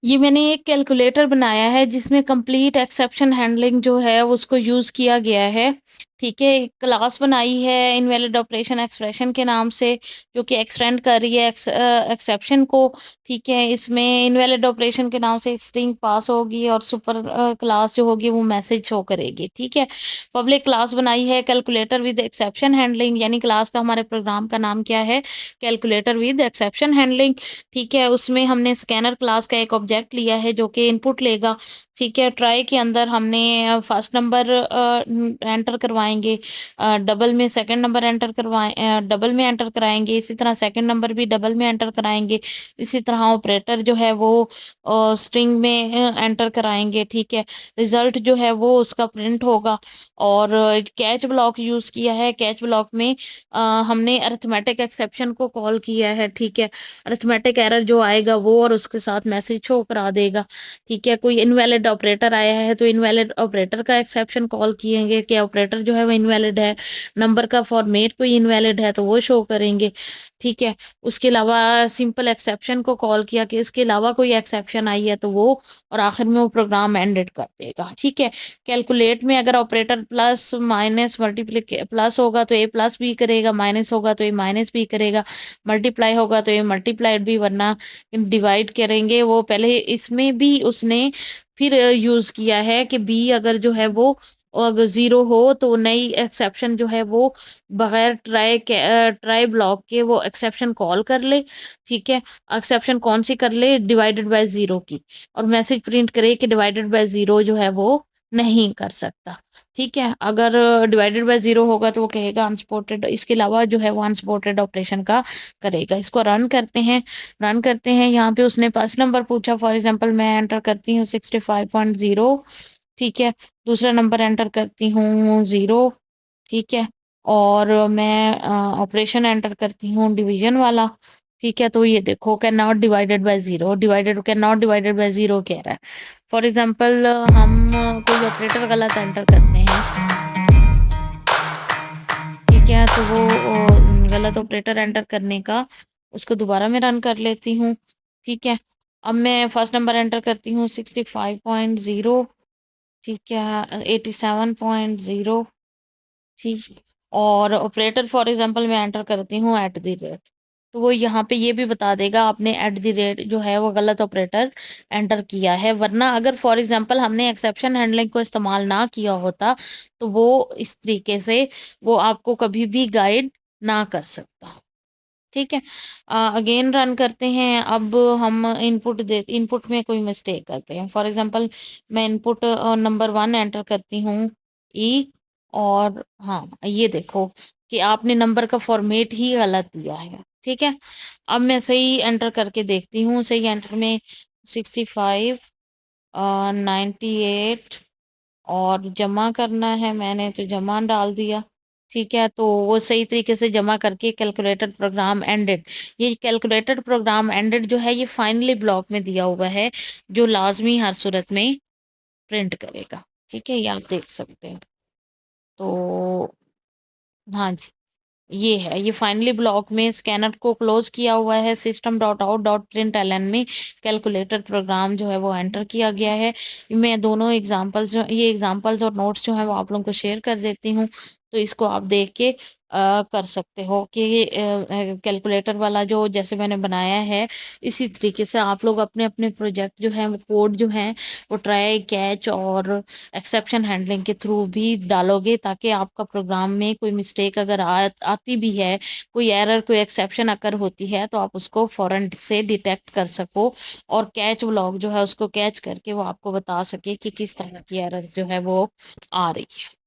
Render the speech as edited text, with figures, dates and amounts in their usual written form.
ये मैंने एक कैलकुलेटर बनाया है जिसमें कंप्लीट एक्सेप्शन हैंडलिंग जो है उसको यूज़ किया गया है। ठीक है, एक क्लास बनाई है इनवैलिड ऑपरेशन एक्सप्रेशन के नाम से, जो कि एक्सटेंड कर रही है एक्सेप्शन को। ठीक है, इसमें इनवैलिड ऑपरेशन के नाम से एक स्ट्रिंग पास होगी और सुपर क्लास जो होगी वो मैसेज शो करेगी। ठीक है, पब्लिक क्लास बनाई है कैलकुलेटर विद एक्सेप्शन हैंडलिंग, यानी क्लास का हमारे प्रोग्राम का नाम क्या है, कैलकुलेटर विद एक्सेप्शन हैंडलिंग। ठीक है, उसमें हमने स्कैनर क्लास का एक ऑब्जेक्ट लिया है जो कि इनपुट लेगा। ठीक है, ट्राई के अंदर हमने फर्स्ट नंबर एंटर करवाएंगे, डबल में सेकंड नंबर एंटर करवाए, डबल में एंटर कराएंगे, इसी तरह सेकंड नंबर भी डबल में एंटर कराएंगे। इसी तरह ऑपरेटर जो है वो स्ट्रिंग में एंटर कराएंगे। ठीक है, रिजल्ट जो है वो उसका प्रिंट होगा। और कैच ब्लॉक यूज़ किया है, कैच ब्लॉक में हमने अरिथमेटिक एक्सेप्शन को कॉल किया है। ठीक है, अरिथमेटिक एरर जो आएगा वो और उसके साथ मैसेज शो करा देगा। ठीक है, कोई इनवैलिड ऑपरेटर आया है तो इनवैलिड ऑपरेटर का एक्सेप्शन कॉल किएंगे कि ऑपरेटर जो है वो इनवैलिड है। नंबर का फॉर्मेट कोई इनवैलिड है तो वो शो करेंगे। ठीक है, उसके अलावा सिंपल एक्सेप्शन को कॉल किया कि इसके अलावा कोई एक्सेप्शन आई है तो वो, और आखिर में वो प्रोग्राम एंडेड कर देगा। ठीक है, कैलकुलेट में अगर ऑपरेटर प्लस माइनस मल्टीप्लिके प्लस होगा तो ए प्लस भी करेगा, माइनस होगा तो ए माइनस भी करेगा, मल्टीप्लाई होगा तो ये मल्टीप्लाइड भी, वरना डिवाइड करेंगे वो पहले। इसमें भी उसने फिर यूज किया है कि बी अगर जो है वो अगर जीरो हो तो नई एक्सेप्शन जो है वो बगैर ट्राई ब्लॉक के वो एक्सेप्शन कॉल कर ले। ठीक है, एक्सेप्शन कौन सी कर ले, डिवाइडेड बाय जीरो की, और मैसेज प्रिंट करे कि डिवाइडेड बाय जीरो जो है वो नहीं कर सकता। ठीक है, अगर डिवाइडेड बाय जीरो होगा तो वो कहेगा अनसपोर्टेड, इसके अलावा जो है वो अनसपोर्टेड ऑपरेशन का करेगा। इसको रन करते हैं। रन करते हैं, यहाँ पे उसने फर्स्ट नंबर पूछा, फॉर एग्जांपल मैं एंटर करती हूँ 65.0। ठीक है, दूसरा नंबर एंटर करती हूँ 0। ठीक है, और मैं ऑपरेशन एंटर करती हूँ डिवीजन वाला। ठीक है, तो ये देखो can not divided by zero, divided can not divided by zero कह रहा है। फॉर एग्जांपल हम कोई ऑपरेटर गलत एंटर करते हैं। ठीक है, तो वो गलत ऑपरेटर एंटर करने का, उसको दोबारा मैं रन कर लेती हूँ। ठीक है, अब मैं फर्स्ट नंबर एंटर करती हूँ 65.0। ठीक है, 87.0। ठीक, और ऑपरेटर फॉर एग्जांपल मैं एंटर करती हूँ @ तो वो यहाँ पे ये भी बता देगा आपने @ जो है वो गलत ऑपरेटर एंटर किया है। वरना अगर फॉर एग्जांपल हमने एक्सेप्शन हैंडलिंग को इस्तेमाल ना किया होता तो वो इस तरीके से वो आपको कभी भी गाइड ना कर सकता। ठीक है, अगेन रन करते हैं। अब हम इनपुट में कोई मिस्टेक करते हैं। फॉर एग्जांपल मैं इनपुट नंबर 1 एंटर करती हूँ ई, और हाँ ये देखो कि आपने नंबर का फॉर्मेट ही गलत दिया है। ठीक है, अब मैं सही एंटर करके देखती हूँ। सही एंटर में 65, 98, और जमा करना है, मैंने तो जमा डाल दिया। ठीक है, तो वो सही तरीके से जमा करके कैलकुलेटेड प्रोग्राम एंडेड। ये कैलकुलेटेड प्रोग्राम एंडेड जो है ये फाइनली ब्लॉक में दिया हुआ है, जो लाजमी हर सूरत में प्रिंट करेगा। ठीक है, ये आप देख सकते हैं। तो हाँ जी, ये है, ये फाइनली ब्लॉक में स्कैनर को क्लोज किया हुआ है, system.out.println में कैलकुलेटर प्रोग्राम जो है वो एंटर किया गया है। मैं दोनों एग्जांपल्स जो ये एग्जांपल्स और नोट्स जो हैं वो आप लोगों को शेयर कर देती हूँ, तो इसको आप देख के कर सकते हो कि कैलकुलेटर वाला जो जैसे मैंने बनाया है इसी तरीके से आप लोग अपने अपने प्रोजेक्ट जो है वो कोड जो है वो ट्राई कैच और एक्सेप्शन हैंडलिंग के थ्रू भी डालोगे, ताकि आपका प्रोग्राम में कोई मिस्टेक अगर आती भी है, कोई एरर कोई एक्सेप्शन अगर होती है तो आप उसको फौरन से डिटेक्ट कर सको, और कैच ब्लॉक जो है उसको कैच करके वो आपको बता सके कि किस तरह की एरर जो है वो आ रही है।